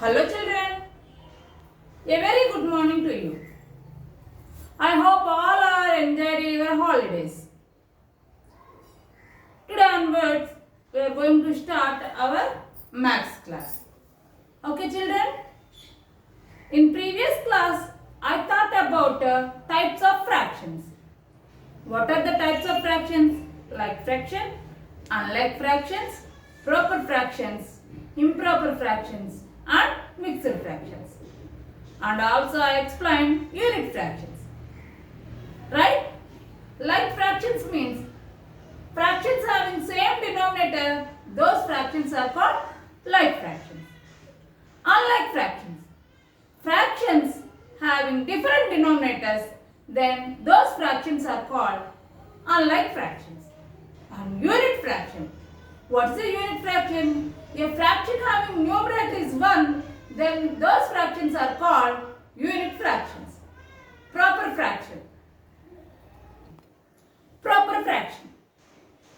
Hello children, a very good morning to you. I hope all are enjoying your holidays. Today onwards, we are going to start our maths class. Okay children, in previous class, I thought about types of fractions. What are the types of fractions? Like fraction, unlike fractions, proper fractions, improper fractions and mixed fractions. And also I explained unit fractions. Right? Like fractions means fractions having same denominator, those fractions are called like fractions. Unlike fractions, fractions having different denominators, then those fractions are called unlike fractions. And unit fraction. What is a unit fraction? A fraction having numerator is 1, then those fractions are called unit fractions. Proper fraction. Proper fraction.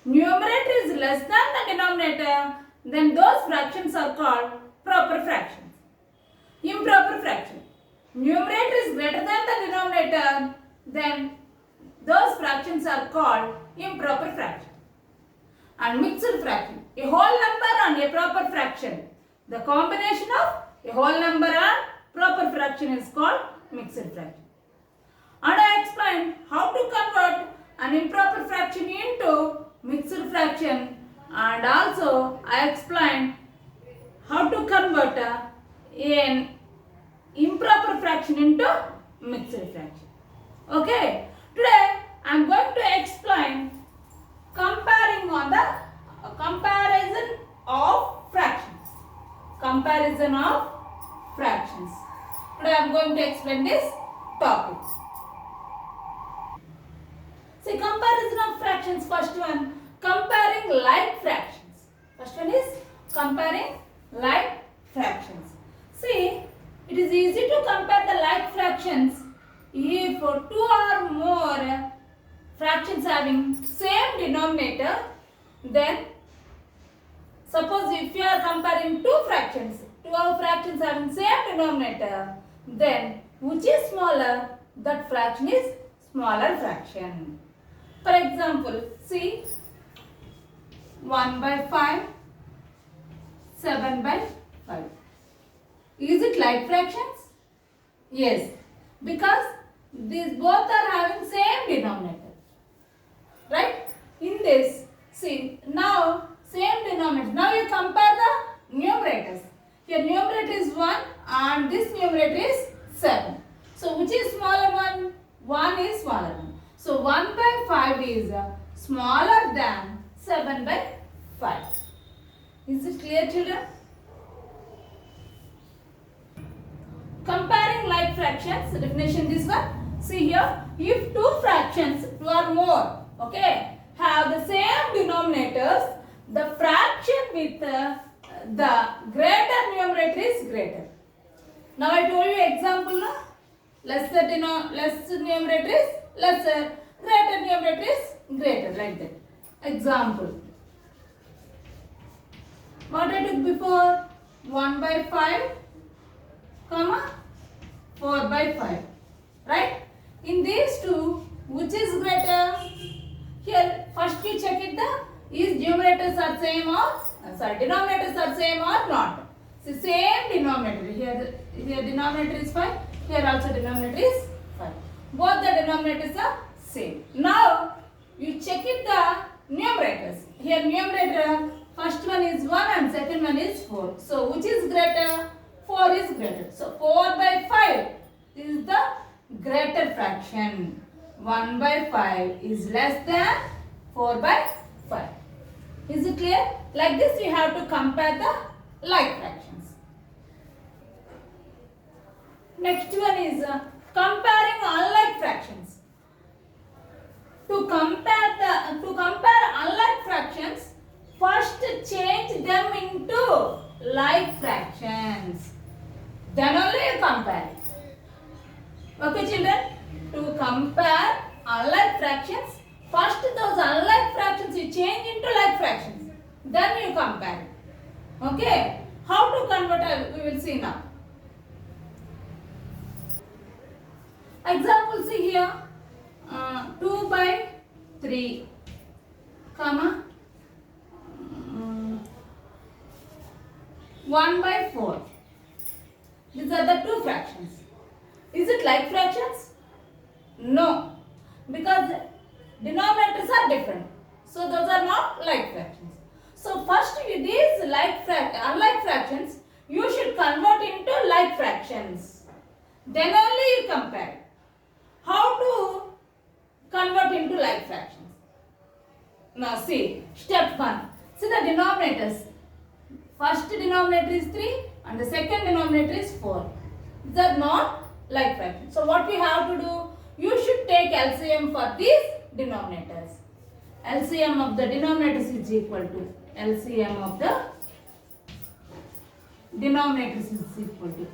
Numerator is less than the denominator, then those fractions are called proper fractions. Improper fraction. Numerator is greater than the denominator, then those fractions are called improper fraction. And mixed fraction. A whole number and a proper fraction. The combination of a whole number and proper fraction is called mixed fraction. And I explained how to convert an improper fraction into mixed fraction, and also I explained how to convert an improper fraction into mixed fraction. Okay, today I am going to explain comparing on the comparison of fractions. Comparison of fractions. Today I am going to explain this topic. See, comparison of fractions. First one, comparing like fractions. First one is comparing like fractions. See, it is easy to compare the like fractions if two or more fractions having same denominator. Then suppose if you are comparing two fractions having same denominator, then which is smaller, that fraction is smaller fraction. For example, see 1 by 5, 7 by 5. Is it like fractions? Yes, because these both are having same denominator. Right? In this, see, now same denominator. Now you compare the numerators. Here numerator is 1 and this numerator is 7. So which is smaller one? 1 is smaller one. So 1 by 5 is smaller than 7 by 5. Is it clear, children? Comparing like fractions, definition this one. See here, if two fractions, two or more, okay, have the same denominators, the fraction with the greater numerator is greater. Now I told you example, no? Less numerator is lesser, greater numerator is greater, like that. Example. What I took before? 1 by 5, comma 4 by 5. Right? In these two, which is greater? Here, first you check it is numerators are same or denominators are same or not. So same denominator. Here denominator is 5. Here also denominator is 5. Both the denominators are same. Now you check it the numerators. Here numerator, first one is 1 and second one is 4. So which is greater? 4 is greater. So 4 by 5 is the greater fraction. 1 by 5 is less than 4 by 5. Is it clear? Like this you have to compare the like fractions. Next one is comparing unlike fractions. To compare unlike fractions, first change them into like fractions. Then only you compare it. Okay children? To compare unlike fractions, first those unlike fractions you change into like fractions. Then you compare it. Okay? How to convert, we will see now. Example, see here, 2 by 3, comma, 1 by 4. These are the two fractions. Is it like fractions? No, because denominators are different. So those are not like fractions. So first these unlike fractions, you should convert into like fractions. Then only you compare. How to convert into like fractions? Now see, step 1. See the denominators. First denominator is 3 and the second denominator is 4. These are not like fractions. So what we have to do? You should take LCM for these denominators. LCM of the denominators is equal to LCM of the denominators is equal to.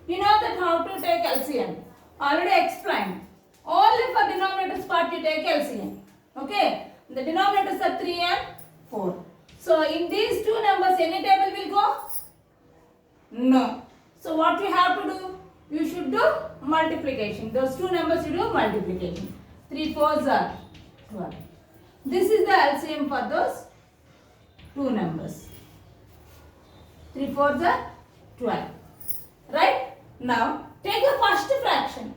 You know that how to take LCM. Already explained. Only for denominators part you take LCM. Okay. The denominators are 3 and 4. So in these two numbers any table will go? No. So what we have to do? You should do multiplication. Those two numbers you do multiplication. 3 4s are 12. This is the LCM for those two numbers. 3 4s are 12. Right? Now take the first fraction.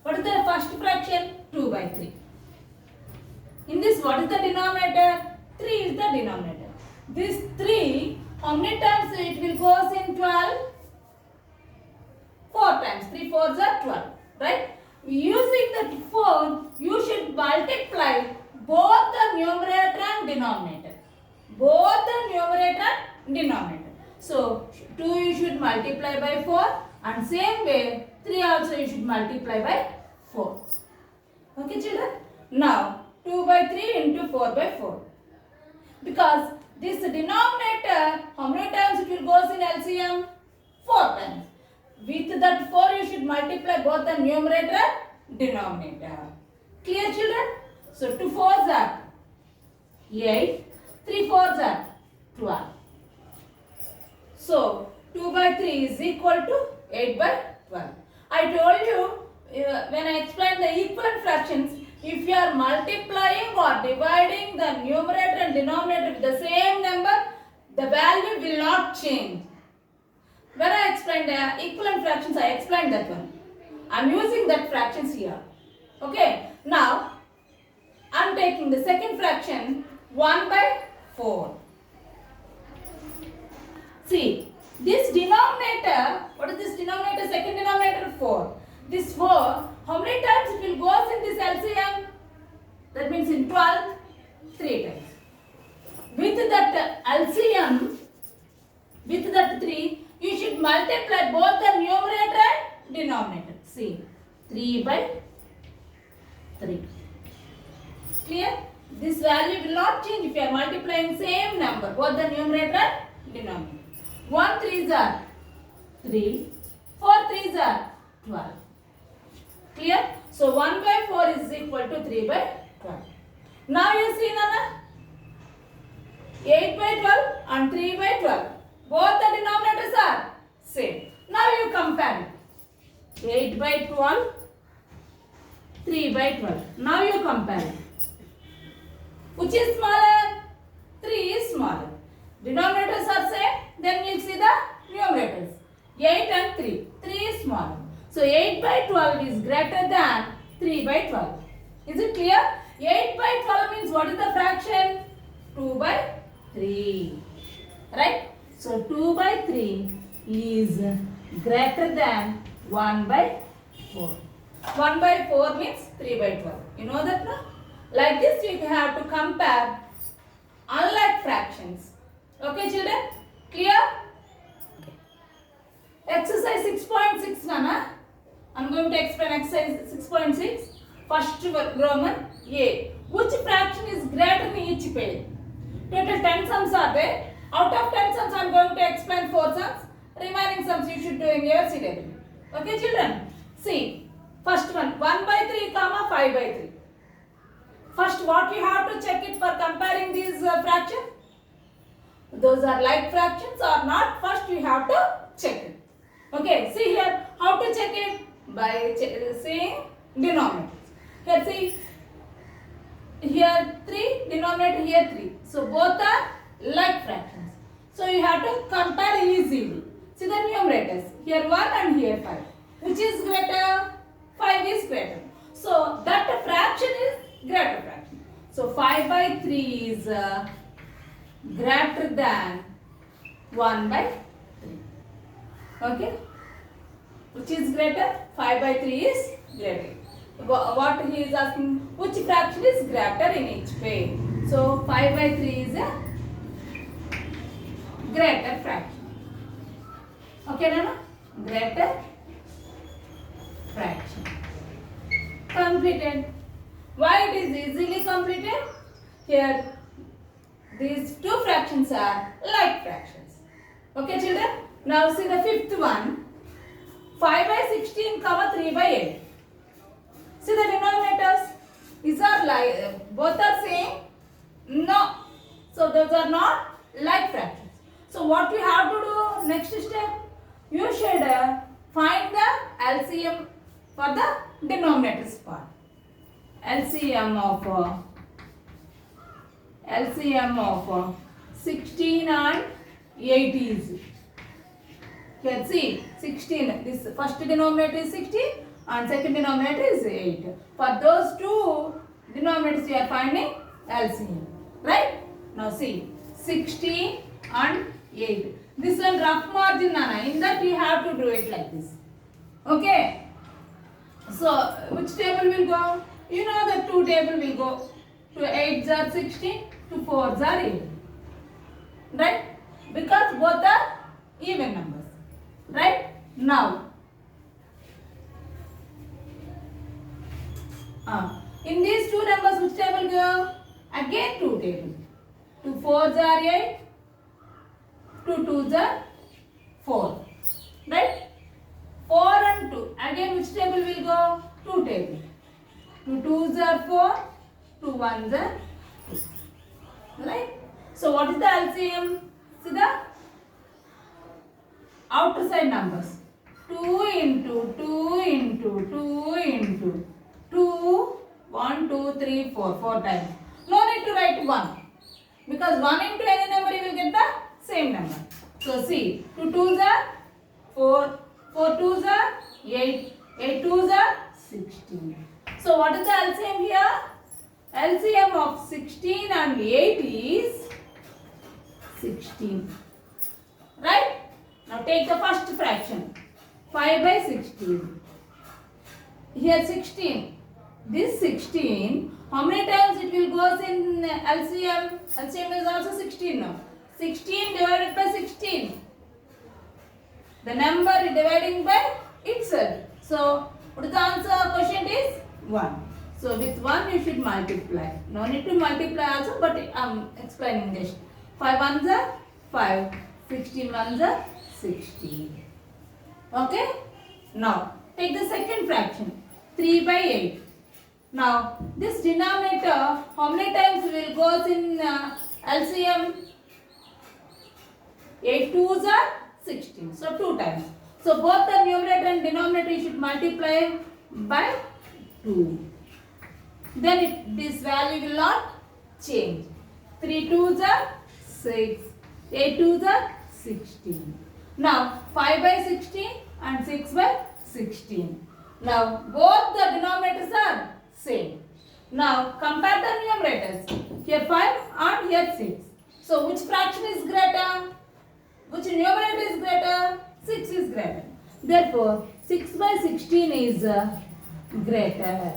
What is the first fraction? 2 by 3. In this, what is the denominator? 3 is the denominator. This 3, how many times it will goes in 12? 4 times. 3 4s are 12. Right? Using that 4, you should multiply both the numerator and denominator. Both the numerator and denominator. So, 2 you should multiply by 4 and same way 3 also you should multiply by 4. Okay children? Now, 2 by 3 into 4 by 4. Because this denominator, how many times it will goes in LCM? 4 times. With that 4 you should multiply both the numerator and denominator. Clear children? So 2 4s are 8, 3 4s are 12. So 2 by 3 is equal to 8 by 12. I told you when I explained the equivalent fractions, if you are multiplying or dividing the numerator and denominator with the same number, the value will not change. When I explained the equivalent fractions, I explained that one. I am using that fractions here. Okay. Now, I am taking the second fraction 1 by 4. See, this denominator, what is this denominator? Second denominator 4. This 4, how many times it will goes in this LCM? That means in 12, 3 times. With that LCM, with that 3, you should multiply both the numerator and denominator. See, 3 by 3. Clear? This value will not change if you are multiplying same number, both the numerator and denominator. 1 3s are 3, 4 3s are 12. Clear? So 1 by 4 is equal to 3 by 12. Now you see Nana, 8 by 12 and 3 by 12. Both the denominators are same. Now you compare it. 8 by 12, 3 by 12. Now you compare it. Which is smaller? 3 is smaller. Denominators are same. Then we will see the numerators. 8 and 3. 3 is smaller. So 8 by 12 is greater than 3 by 12. Is it clear? 8 by 12 means what is the fraction? 2 by 3. Right? So 2 by 3 is greater than 1 by 4. 1 by 4 means 3 by 12. You know that now? Like this you have to compare unlike fractions. Okay children? Clear? Okay. Exercise 6.6 Nana. I am going to explain exercise 6.6. First Roman A. Which fraction is greater in each page? Total 10 sums are there. Out of 10 sums I am going to explain 4 sums. Remaining sums you should do in your syllabus. Okay children? See. First one 1 by 3 comma 5 by 3. First, what you have to check it for comparing these fractions? Those are like fractions or not? First, you have to check it. Okay, see here, how to check it? By saying denominators. Here, see, here 3, denominator here 3. So, both are like fractions. So, you have to compare easily. See the numerators. Here 1 and here 5. Which is greater? 5 is greater. So, that fraction is greater fraction. So, 5 by 3 is greater than 1 by 3. Okay? Which is greater? 5 by 3 is greater. What he is asking, which fraction is greater in each way? So 5 by 3 is a greater fraction. Okay, Nana? Greater fraction. Completed. Why it is easily completed? Here, these two fractions are like fractions. Okay, children? Now see the fifth one. 5 by 16, 3 by 8. See the denominators. These are like, both are same? No. So those are not like fractions. So what you have to do next step? You should find the LCM for the denominators part. LCM of 16 and 8 is. Here see 16. This first denominator is 16 and second denominator is 8. For those two denominators you are finding LCM. Right? Now see 16 and 8. This one rough margin, Nana. In that you have to do it like this. Okay? So which table will go? You know the two table will go. To 8s are 16, to 4s are 8. Right? Because both are even numbers. Right? Now, in these two numbers, which table go? Again two tables. 2 4s are 8, 2 2s are 4. Right? 4 and 2. Again which table will go? 2 table. 2 2s are 4, 2 1s are 2. Right? So what is the LCM? See the outer side numbers. 2 into 2 into 2 into 2, 1, 2, 3, 4, 4 times. No need to write 1. Because 1 into any number you will get the same number. So see, 2 2s are 4, 4 2s are 8, 8 2s are 16. So what is the LCM here? LCM of 16 and 8 is 16. Right? Now take the first fraction. 5 by 16. Here 16. This 16, how many times it will go in LCM? LCM is also 16 now. 16 divided by 16. The number is dividing by itself. So, what is the answer? Quotient is 1. So, with 1 you should multiply. No need to multiply also, but I am explaining this. 5 ones are 5. 16 ones are 16. Okay? Now, take the second fraction. 3 by 8. Now, this denominator, how many times will goes in LCM? 8 2s are 16. So, 2 times. So, both the numerator and denominator you should multiply by 2. Then this value will not change. 3 2s are 6. 8 2s are 16. Now, 5 by 16 and 6 by 16. Now, both the denominators are same. Now, compare the numerators. Here 5 and here 6. So, which fraction is greater? Which numerator is greater? 6 is greater. Therefore, 6 by 16 is greater.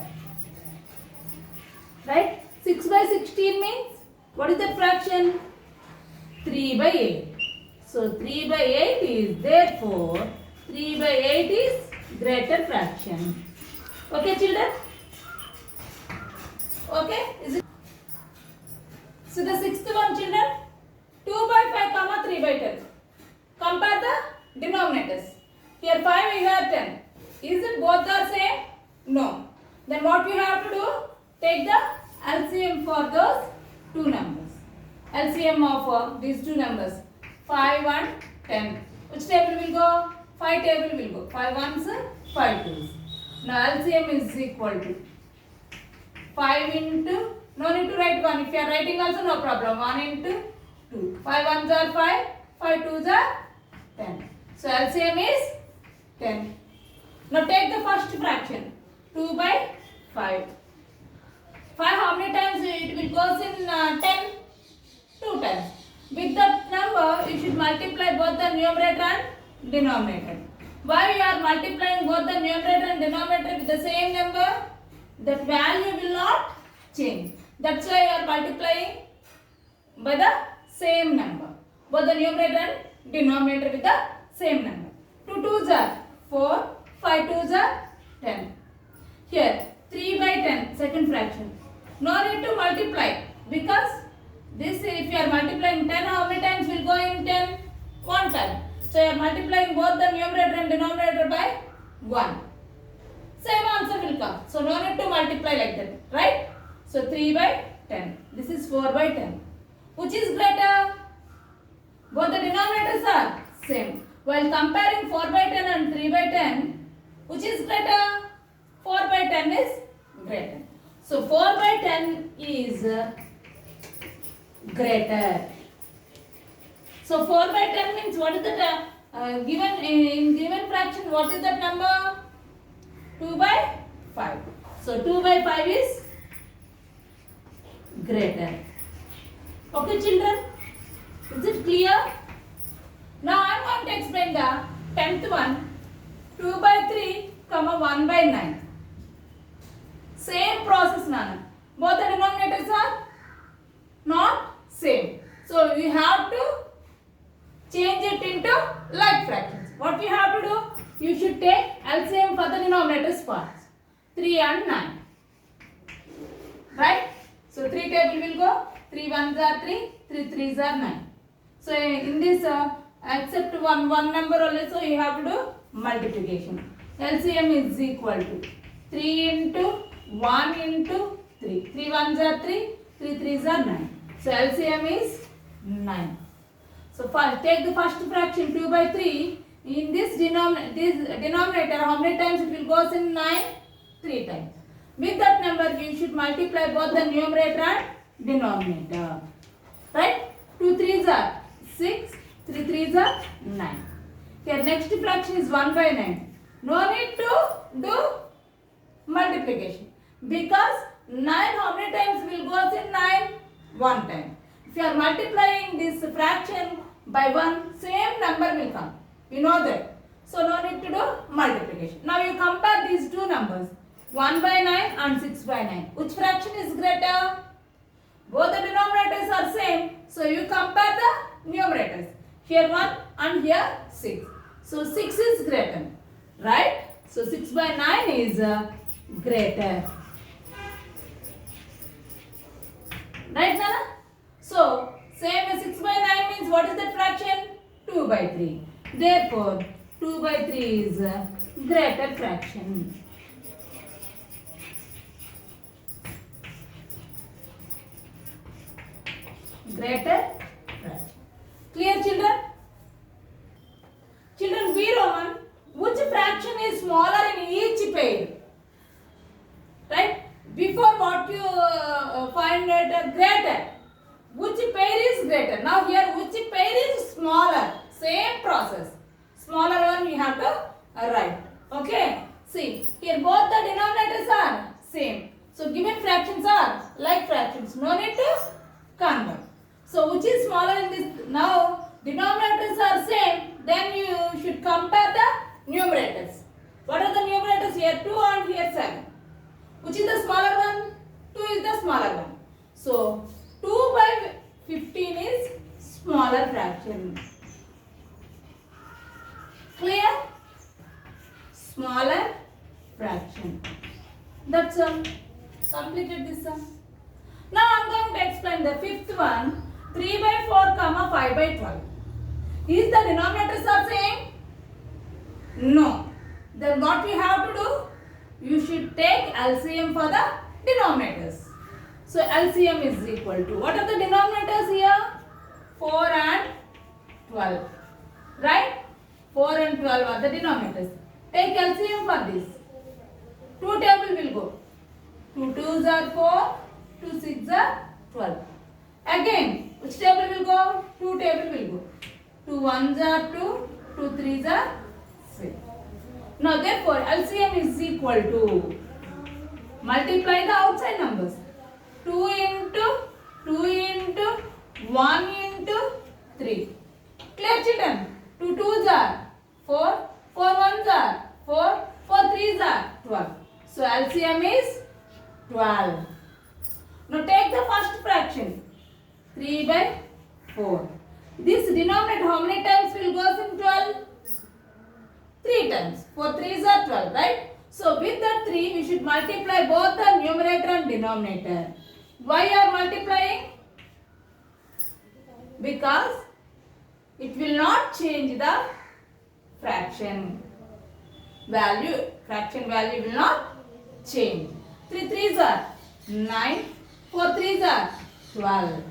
Right? 6 by 16 means, what is the fraction? 3 by 8. So, 3 by 8 is, therefore, 3 by 8 is greater fraction. Okay, children? Okay? Is it? So, the sixth one, children, 2 by 5 comma 3 by 10. Compare the denominators. Here 5, here 10. Is it both the same? No. Then what you have to do? Take the LCM of these two numbers 5 and 10. Which table will go? 5 table will go. 5 ones, 5 twos. Now LCM is equal to 5 into, no need to write 1. If you are writing also no problem. 1 into 2. 5 ones are 5, 5 twos are 10. So LCM is 10. Now take the first fraction. 2 by 5. 5 how many times it will goes in 10? 2 times. With that number you should multiply both the numerator and denominator. Why you are multiplying both the numerator and denominator with the same number? That value will not change. That's why you are multiplying by the same number. Both the numerator and denominator with the same number. 2 twos are 4, 5 twos are 10. Here 3 by 10 second fraction. No need to multiply because this, if you are multiplying 10, how many times will go in 10? 1 time. So you are multiplying both the numerator and denominator by 1. Same answer will come. So no need to multiply like that, right? So 3 by 10. This is 4 by 10. Which is greater? Both the denominators are same. While comparing 4 by 10 and 3 by 10, which is greater? 4 by 10 is greater. So 4 by 10 is greater. So 4 by 10 means what is that given in given fraction? What is that number? 2 by 5. So 2 by 5 is greater. Okay children? Is it clear? Now I am going to explain the 10th one. 2 by 3, 1 by 9. Same process Nana. Both the denominators are not same. So we have to change it into like fractions. What we have to do? You should take LCM for the denominators parts. 3 and 9. Right? So 3 table will go. 3 ones are 3, 3 threes are 9. So in this except one number only, so you have to do multiplication. LCM is equal to 3 into 1 into 3. 3 ones are 3, 3 threes are 9. So LCM is 9. So first, take the first fraction 2 by 3. In this denominator, how many times it will goes in 9? 3 times. With that number, you should multiply both the numerator and denominator. Right? 2 threes are 6, 3 threes are 9. Here next fraction is 1 by 9. No need to do multiplication. Because 9 how many times will goes in 9? 1 time. If you are multiplying this fraction by 1, same number will come. You know that. So no need to do multiplication. Now you compare these two numbers. 1 by 9 and 6 by 9. Which fraction is greater? Both the denominators are same. So you compare the numerators. Here 1 and here 6. So 6 is greater. Right? So 6 by 9 is greater. Right, Nana? So, same as 6 by 9 means what is that fraction? 2 by 3. Therefore, 2 by 3 is a greater fraction. Greater fraction. Clear, children? Children, be Roman. Which fraction is smaller in each pair? Right? Before what you find it greater. Which pair is greater? Now here which pair is smaller? Same process. Smaller one you have to write. Okay. See, here both the denominators are same. So given fractions are like fractions. No need to convert. So which is smaller in this? Now denominators are same. Then you should compare the numerators. What are the numerators here? 2 and here 7. Which is the smaller one? 2 is the smaller one. So 2 by 15 is smaller fraction. Clear? Smaller fraction. That's all. Completed this sum. Now I am going to explain the fifth one. 3 by 4, 5 by 12. Is the denominators are same? No. Then what we have to do? You should take LCM for the denominators. So LCM is equal to, what are the denominators here? 12. Right? 4 and 12 are the denominators. Take LCM for this. 2 table will go. 2 twos are 4, 2 six are 12. Again, which table will go? 2 table will go. 2 ones are 2, 2 threes are 6. Now therefore LCM is equal to, multiply the outside numbers. 2 into 1 into 3. Clear children? 2 twos are 4, 4 ones are 4, 4 threes are 12. So LCM is 12. Now take the first fraction. 3 by 4. This denominator how many times will goes in 12? 3 times. 4 threes are 12, right? So with that 3 we should multiply both the numerator and denominator. Why are multiplying? Because it will not change the fraction value. Fraction value will not change. 3 threes are 9, 4 threes are 12.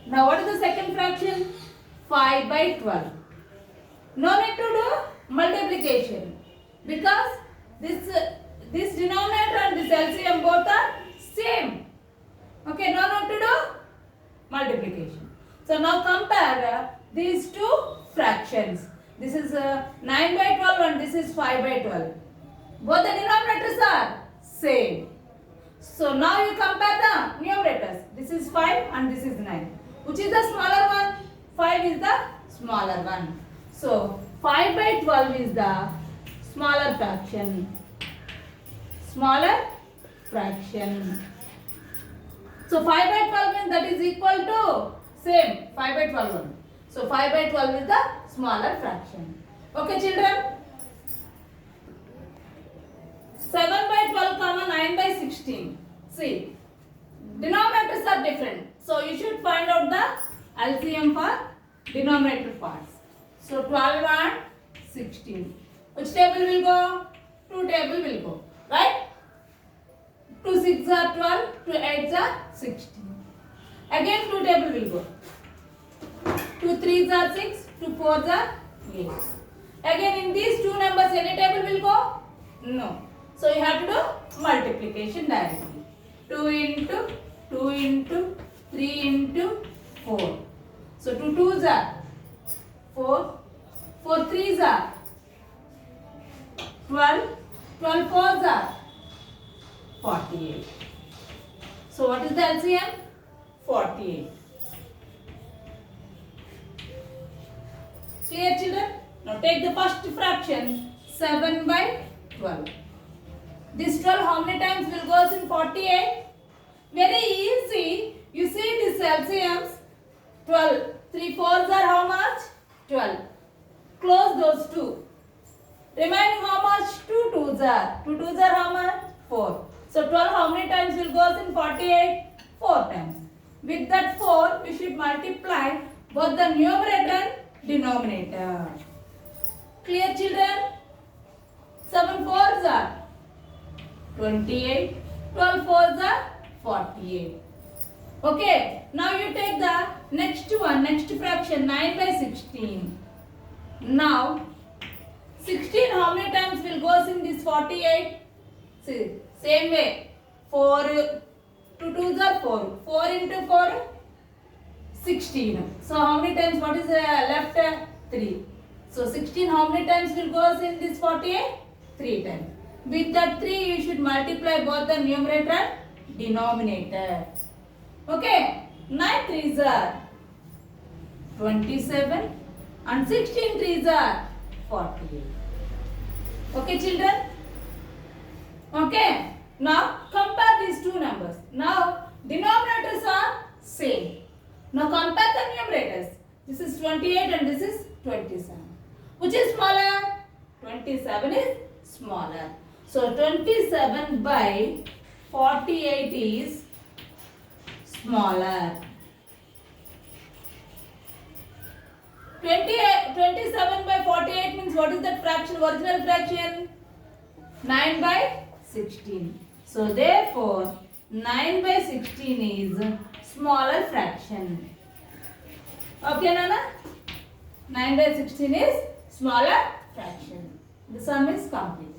Now what is the second fraction? 5 by 12. No need to do multiplication because this denominator and this LCM both are same. Okay, no need to do multiplication. So now compare these two fractions. This is 9 by 12 and this is 5 by 12. Both the denominators are same. So now you compare the numerators. This is 5 and this is 9. Which is the smaller one? 5 is the smaller one. So 5 by 12 is the smaller fraction. Smaller fraction. So 5 by 12 means that is equal to same 5 by 12 one. So 5 by 12 is the smaller fraction. Okay children? 7 by 12 comma 9 by 16. See, denominators are different. So you should find out the LCM for denominator parts. So 12 and 16. Which table will go? 2 table will go. Right? 2 6 are 12, 2 8 are 16. Again 2 table will go. 2 3s are 6, 2 4s are 8. Again in these two numbers any table will go? No. So you have to do multiplication directly. 2 into 2 into 3 into 4. So 2 2s are 4, 4 3s are 12, 12 4s are 48. So what is the LCM? 48. Clear children? Now take the first fraction 7 by 12. This 12 how many times will goes in 48? Very easy. You see this LCMs 12. 3 4s are how much? 12. Close those two. Remaining how much? 2 2s are. 2 2s are how much? 4. So 12 how many times will goes in 48? 4 times. With that 4 we should multiply both the numerator and denominator. Clear children? 7 4s are 28. 12 4s are 48. Okay. Now you take the next one, next fraction 9 by 16. Now 16 how many times will goes in this 48? See, same way. 4, 2 2s are 4. 4 into 4, 16. So how many times, what is left? 3. So 16 how many times will goes in this 48? 3 times. With that 3 you should multiply both the numerator and denominator. Okay. 9 3s are 27 and 16 3s are 48. Okay children? Okay. Now compare these two numbers. Now denominators are same. Now compare the numerators. This is 28 and this is 27. Which is smaller? 27 is smaller. So 27 by 48 is smaller. 27 by 48 means what is that fraction? Original fraction? 9 by 16. So therefore 9 by 16 is smaller fraction. Okay Nana? 9 by 16 is smaller fraction. The sum is complete.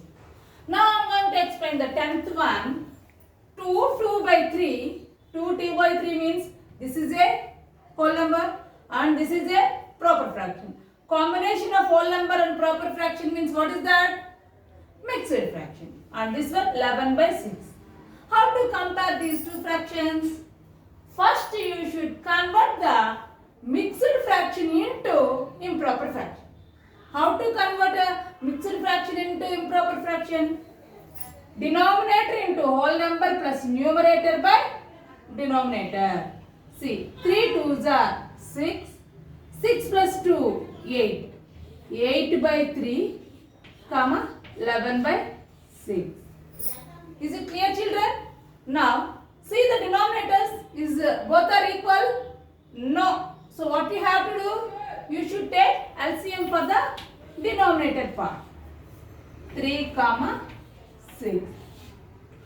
Now I am going to explain the 10th one. 2 by 3. 2 by 3 means this is a whole number and this is a proper fraction. Combination of whole number and proper fraction means what is that? Mixed fraction. And this one 11 by 6. How to compare these two fractions? First you should convert the mixed fraction into improper fraction. How to convert a mixed fraction into improper fraction? Denominator into whole number plus numerator by denominator. See, 3 2s are 6. 6 plus 2, 8. 8 by 3, comma, 11 by 6. Is it clear, children? Now, see the denominators, is both are equal? No. So, what you have to do? You should take LCM for the denominator part. 3, comma, 6.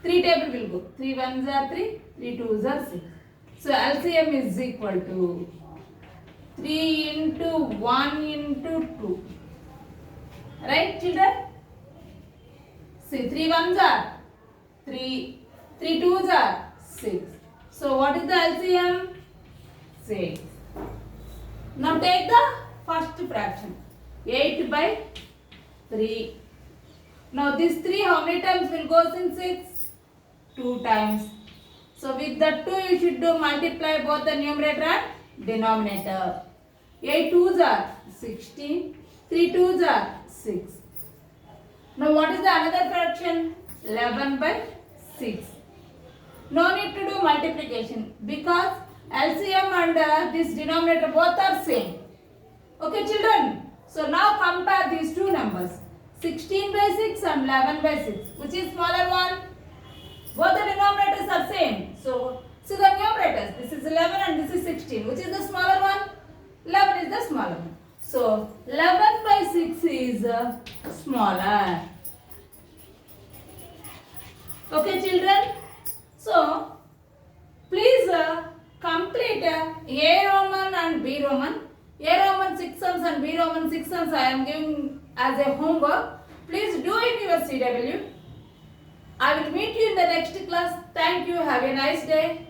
3 table will go. 3 1s are 3, 3 2s are 6. So, LCM is equal to 3 into 1 into 2. Right, children? See, 3 1s are 3, 3 2s are 6. So, what is the LCM? 6. Now, take the first fraction. 8 by 3. Now, this 3 how many times will go in 6? 2 times. So, with the 2 you should do multiply both the numerator and denominator. 8 2s are 16. 3 2s are 6. Now, what is the another fraction? 11 by 6. No need to do multiplication because LCM and this denominator both are same. Okay, children? So, now compare these two numbers. 16 by 6 and 11 by 6. Which is smaller one? Both the denominators are same. So, see the numerators. This is 11 and this is 16. Which is the smaller one? 11 is the smaller one. So, 11 by 6 is smaller. Okay, children? So, please complete A Roman and B Roman. A Roman 6 sums and B Roman 6 sums I am giving as a homework. Please do in your CW. I will meet you in the next class. Thank you. Have a nice day.